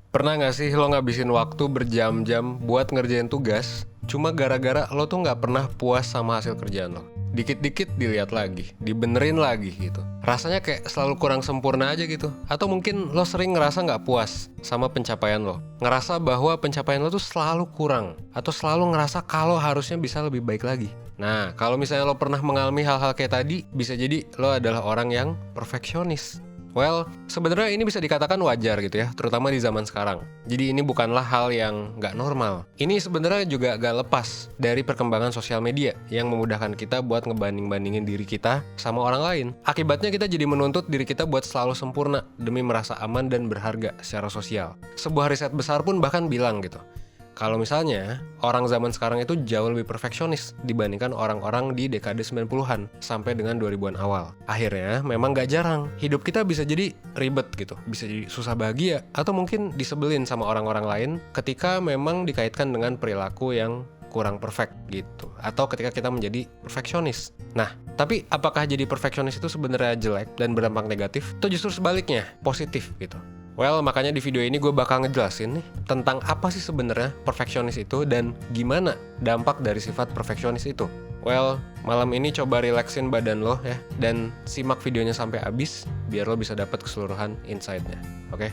Pernah nggak sih lo ngabisin waktu berjam-jam buat ngerjain tugas, cuma gara-gara lo tuh nggak pernah puas sama hasil kerjaan lo? Dikit-dikit dilihat lagi, dibenerin lagi gitu. Rasanya kayak selalu kurang sempurna aja gitu. Atau mungkin lo sering ngerasa nggak puas sama pencapaian lo. Ngerasa bahwa pencapaian lo tuh selalu kurang. Atau selalu ngerasa kalau harusnya bisa lebih baik lagi. Nah, kalau misalnya lo pernah mengalami hal-hal kayak tadi, bisa jadi lo adalah orang yang perfeksionis. Well, sebenarnya ini bisa dikatakan wajar gitu ya, terutama di zaman sekarang. Jadi ini bukanlah hal yang nggak normal. Ini sebenarnya juga gak lepas dari perkembangan sosial media yang memudahkan kita buat ngebanding-bandingin diri kita sama orang lain. Akibatnya kita jadi menuntut diri kita buat selalu sempurna demi merasa aman dan berharga secara sosial. Sebuah riset besar pun bahkan bilang gitu, kalau misalnya orang zaman sekarang itu jauh lebih perfeksionis dibandingkan orang-orang di dekade 90-an sampai dengan 2000-an awal. Akhirnya memang gak jarang hidup kita bisa jadi ribet gitu, bisa jadi susah bahagia, atau mungkin disebelin sama orang-orang lain ketika memang dikaitkan dengan perilaku yang kurang perfect gitu, atau ketika kita menjadi perfeksionis. Nah, tapi apakah jadi perfeksionis itu sebenarnya jelek dan berdampak negatif? Atau justru sebaliknya, positif gitu? Well, makanya di video ini gue bakal ngejelasin nih tentang apa sih sebenarnya perfeksionis itu dan gimana dampak dari sifat perfeksionis itu. Well, malam ini coba relaksin badan lo ya, dan simak videonya sampai habis biar lo bisa dapat keseluruhan insight-nya. Oke?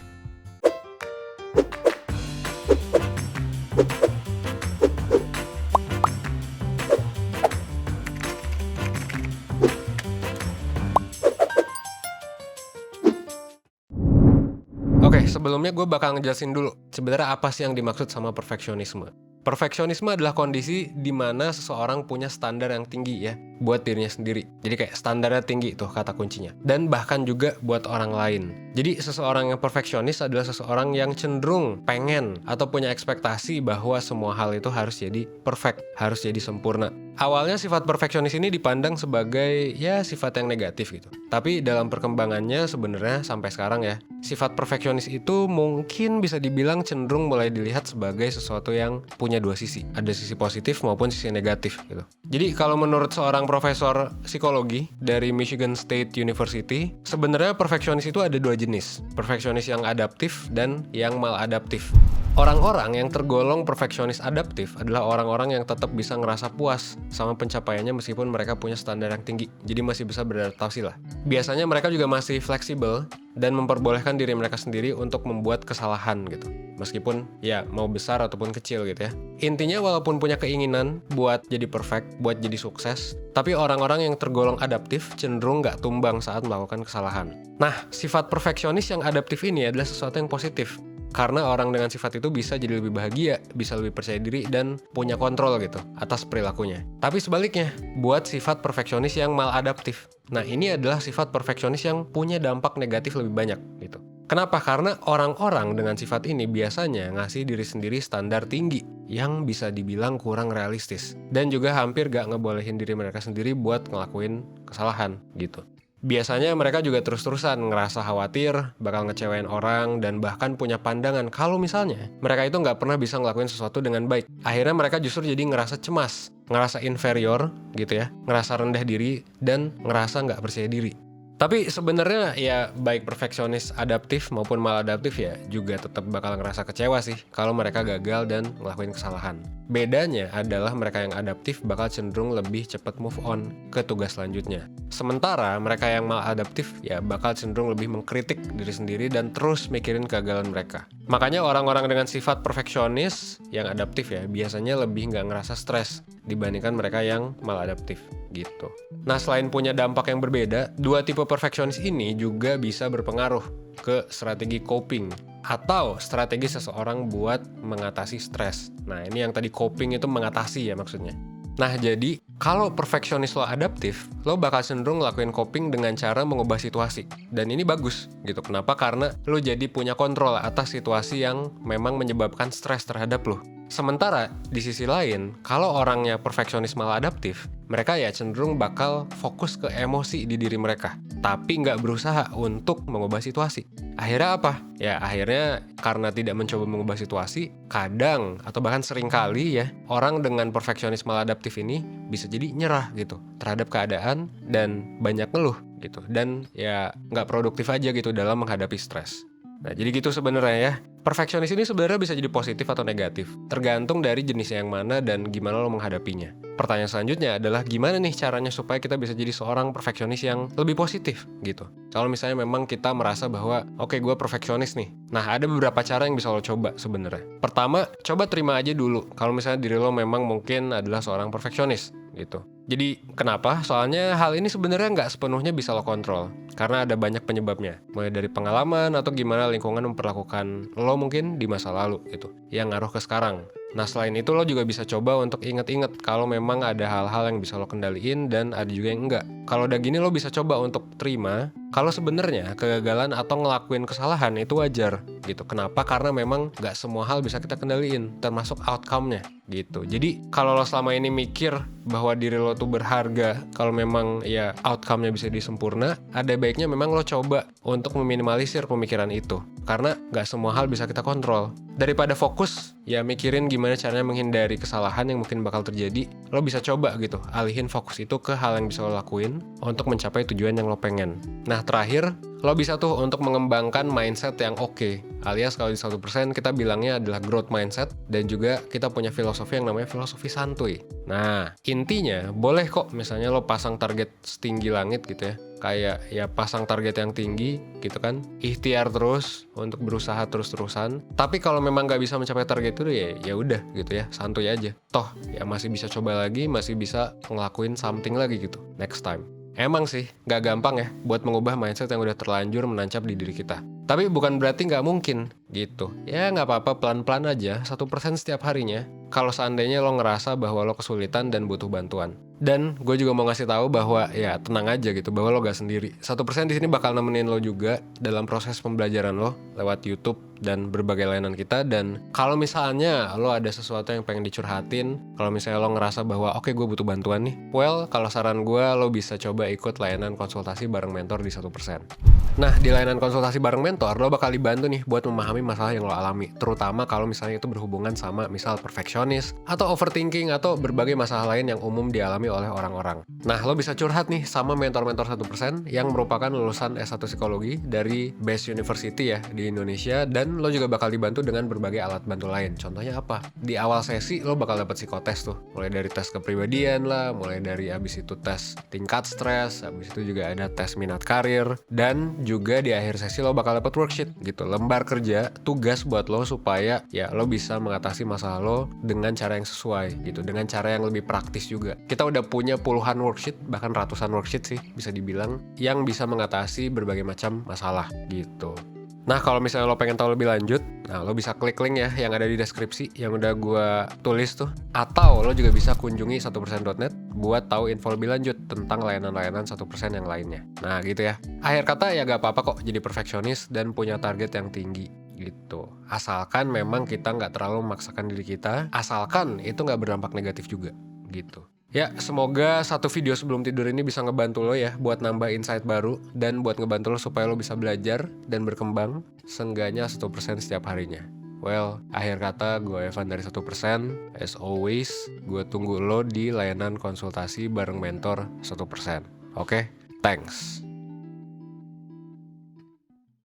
Oke, sebelumnya gue bakal ngejelasin dulu sebenarnya apa sih yang dimaksud sama perfeksionisme. Perfeksionisme adalah kondisi di mana seseorang punya standar yang tinggi ya buat dirinya sendiri. Jadi kayak standarnya tinggi tuh kata kuncinya. Dan bahkan juga buat orang lain. Jadi seseorang yang perfeksionis adalah seseorang yang cenderung pengen atau punya ekspektasi bahwa semua hal itu harus jadi perfect, harus jadi sempurna. Awalnya sifat perfeksionis ini dipandang sebagai ya sifat yang negatif gitu. Tapi dalam perkembangannya sebenarnya sampai sekarang ya, sifat perfeksionis itu mungkin bisa dibilang cenderung mulai dilihat sebagai sesuatu yang punya dua sisi. Ada sisi positif maupun sisi negatif gitu. Jadi kalau menurut seorang profesor psikologi dari Michigan State University, sebenarnya perfeksionis itu ada dua jenis. Perfeksionis yang adaptif dan yang maladaptif. Orang-orang yang tergolong perfeksionis adaptif adalah orang-orang yang tetap bisa ngerasa puas sama pencapaiannya meskipun mereka punya standar yang tinggi. Jadi masih bisa beradaptasi lah. Biasanya mereka juga masih fleksibel dan memperbolehkan diri mereka sendiri untuk membuat kesalahan gitu. Meskipun ya mau besar ataupun kecil gitu ya. Intinya walaupun punya keinginan buat jadi perfect, buat jadi sukses, tapi orang-orang yang tergolong adaptif cenderung nggak tumbang saat melakukan kesalahan. Nah, sifat perfeksionis yang adaptif ini adalah sesuatu yang positif. Karena orang dengan sifat itu bisa jadi lebih bahagia, bisa lebih percaya diri, dan punya kontrol gitu atas perilakunya. Tapi sebaliknya, buat sifat perfeksionis yang maladaptif. Nah, ini adalah sifat perfeksionis yang punya dampak negatif lebih banyak gitu. Kenapa? Karena orang-orang dengan sifat ini biasanya ngasih diri sendiri standar tinggi yang bisa dibilang kurang realistis. Dan juga hampir gak ngebolehin diri mereka sendiri buat ngelakuin kesalahan gitu. Biasanya mereka juga terus-terusan ngerasa khawatir, bakal ngecewain orang, dan bahkan punya pandangan kalau misalnya mereka itu nggak pernah bisa ngelakuin sesuatu dengan baik. Akhirnya mereka justru jadi ngerasa cemas, ngerasa inferior gitu ya, ngerasa rendah diri, dan ngerasa nggak percaya diri. Tapi sebenarnya ya baik perfeksionis adaptif maupun maladaptif ya juga tetap bakal ngerasa kecewa sih kalau mereka gagal dan ngelakuin kesalahan. Bedanya adalah mereka yang adaptif bakal cenderung lebih cepat move on ke tugas selanjutnya. Sementara mereka yang maladaptif ya bakal cenderung lebih mengkritik diri sendiri dan terus mikirin kegagalan mereka. Makanya orang-orang dengan sifat perfeksionis yang adaptif ya biasanya lebih nggak ngerasa stres dibandingkan mereka yang maladaptif gitu. Nah, selain punya dampak yang berbeda, dua tipe perfeksionis ini juga bisa berpengaruh ke strategi coping atau strategi seseorang buat mengatasi stres. Nah, ini yang tadi coping itu mengatasi ya maksudnya. Nah, jadi kalau perfeksionis lo adaptif, lo bakal cenderung ngelakuin coping dengan cara mengubah situasi. Dan ini bagus gitu. Kenapa? Karena lo jadi punya kontrol atas situasi yang memang menyebabkan stres terhadap lo. Sementara di sisi lain, kalau orangnya perfeksionis maladaptif, mereka ya cenderung bakal fokus ke emosi di diri mereka, tapi nggak berusaha untuk mengubah situasi. Akhirnya apa? Ya akhirnya karena tidak mencoba mengubah situasi, kadang atau bahkan sering kali ya, orang dengan perfeksionis maladaptif ini bisa jadi nyerah gitu terhadap keadaan dan banyak ngeluh gitu. Dan ya nggak produktif aja gitu dalam menghadapi stres. Nah, jadi gitu sebenarnya ya. Perfeksionis ini sebenarnya bisa jadi positif atau negatif, tergantung dari jenisnya yang mana dan gimana lo menghadapinya. Pertanyaan selanjutnya adalah gimana nih caranya supaya kita bisa jadi seorang perfeksionis yang lebih positif gitu. Kalau misalnya memang kita merasa bahwa oke, gue perfeksionis nih. Nah, ada beberapa cara yang bisa lo coba sebenarnya. Pertama, coba terima aja dulu kalau misalnya diri lo memang mungkin adalah seorang perfeksionis gitu. Jadi kenapa? Soalnya hal ini sebenarnya nggak sepenuhnya bisa lo kontrol. Karena ada banyak penyebabnya. Mulai dari pengalaman atau gimana lingkungan memperlakukan lo mungkin di masa lalu gitu. Yang ngaruh ke sekarang. Nah, selain itu lo juga bisa coba untuk inget-inget kalau memang ada hal-hal yang bisa lo kendaliin dan ada juga yang enggak. Kalau udah gini lo bisa coba untuk terima kalau sebenarnya kegagalan atau ngelakuin kesalahan itu wajar gitu. Kenapa? Karena memang nggak semua hal bisa kita kendaliin, termasuk outcome-nya gitu. Jadi kalau lo selama ini mikir bahwa diri lo tuh berharga, kalau memang ya outcome-nya bisa disempurna, ada baiknya memang lo coba untuk meminimalisir pemikiran itu. Karena nggak semua hal bisa kita kontrol. Daripada fokus ya mikirin gimana caranya menghindari kesalahan yang mungkin bakal terjadi, lo bisa coba gitu alihin fokus itu ke hal yang bisa lo lakuin untuk mencapai tujuan yang lo pengen. Nah, terakhir, lo bisa tuh untuk mengembangkan mindset yang oke. Alias kalau di 1% kita bilangnya adalah growth mindset, dan juga kita punya filosofi yang namanya filosofi santuy. Nah, intinya boleh kok misalnya lo pasang target setinggi langit gitu ya. Kayak ya pasang target yang tinggi gitu kan. Ikhtiar terus untuk berusaha terus-terusan. Tapi kalau memang nggak bisa mencapai target itu ya udah gitu ya, santuy aja. Toh ya masih bisa coba lagi, masih bisa ngelakuin something lagi gitu next time. Emang sih, gak gampang ya buat mengubah mindset yang udah terlanjur menancap di diri kita. Tapi bukan berarti gak mungkin, gitu. Ya gak apa-apa, pelan-pelan aja, 1% setiap harinya. Kalau seandainya lo ngerasa bahwa lo kesulitan dan butuh bantuan. Dan gue juga mau ngasih tahu bahwa ya tenang aja gitu, bahwa lo gak sendiri. 1% di sini bakal nemenin lo juga dalam proses pembelajaran lo lewat YouTube dan berbagai layanan kita. Dan kalau misalnya lo ada sesuatu yang pengen dicurhatin, kalau misalnya lo ngerasa bahwa oke, gue butuh bantuan nih, well, kalau saran gue lo bisa coba ikut layanan konsultasi bareng mentor di 1%. Nah, di layanan konsultasi bareng mentor, lo bakal dibantu nih buat memahami masalah yang lo alami, terutama kalau misalnya itu berhubungan sama misal perfeksionis, atau overthinking, atau berbagai masalah lain yang umum dialami oleh orang-orang. Nah, lo bisa curhat nih sama mentor-mentor 1% yang merupakan lulusan S1 Psikologi dari Best University ya di Indonesia, dan lo juga bakal dibantu dengan berbagai alat bantu lain. Contohnya apa? Di awal sesi lo bakal dapat psikotes tuh, mulai dari tes kepribadian lah, mulai dari abis itu tes tingkat stres, abis itu juga ada tes minat karir, dan juga di akhir sesi lo bakal dapat worksheet gitu, lembar kerja, tugas buat lo supaya ya lo bisa mengatasi masalah lo dengan cara yang sesuai gitu, dengan cara yang lebih praktis juga. Kita udah punya puluhan worksheet, bahkan ratusan worksheet sih bisa dibilang, yang bisa mengatasi berbagai macam masalah gitu. Nah, kalau misalnya lo pengen tahu lebih lanjut, nah lo bisa klik link ya yang ada di deskripsi yang udah gue tulis tuh. Atau lo juga bisa kunjungi 1%.net buat tahu info lebih lanjut tentang layanan-layanan 1% yang lainnya. Nah gitu ya. Akhir kata ya gak apa-apa kok jadi perfeksionis dan punya target yang tinggi gitu. Asalkan memang kita gak terlalu memaksakan diri kita, asalkan itu gak berdampak negatif juga gitu. Ya, semoga satu video sebelum tidur ini bisa ngebantu lo ya buat nambah insight baru dan buat ngebantu lo supaya lo bisa belajar dan berkembang seenggaknya 1% setiap harinya. Well, akhir kata gue Evan dari 1%. As always, gue tunggu lo di layanan konsultasi bareng mentor 1%. Oke? Thanks.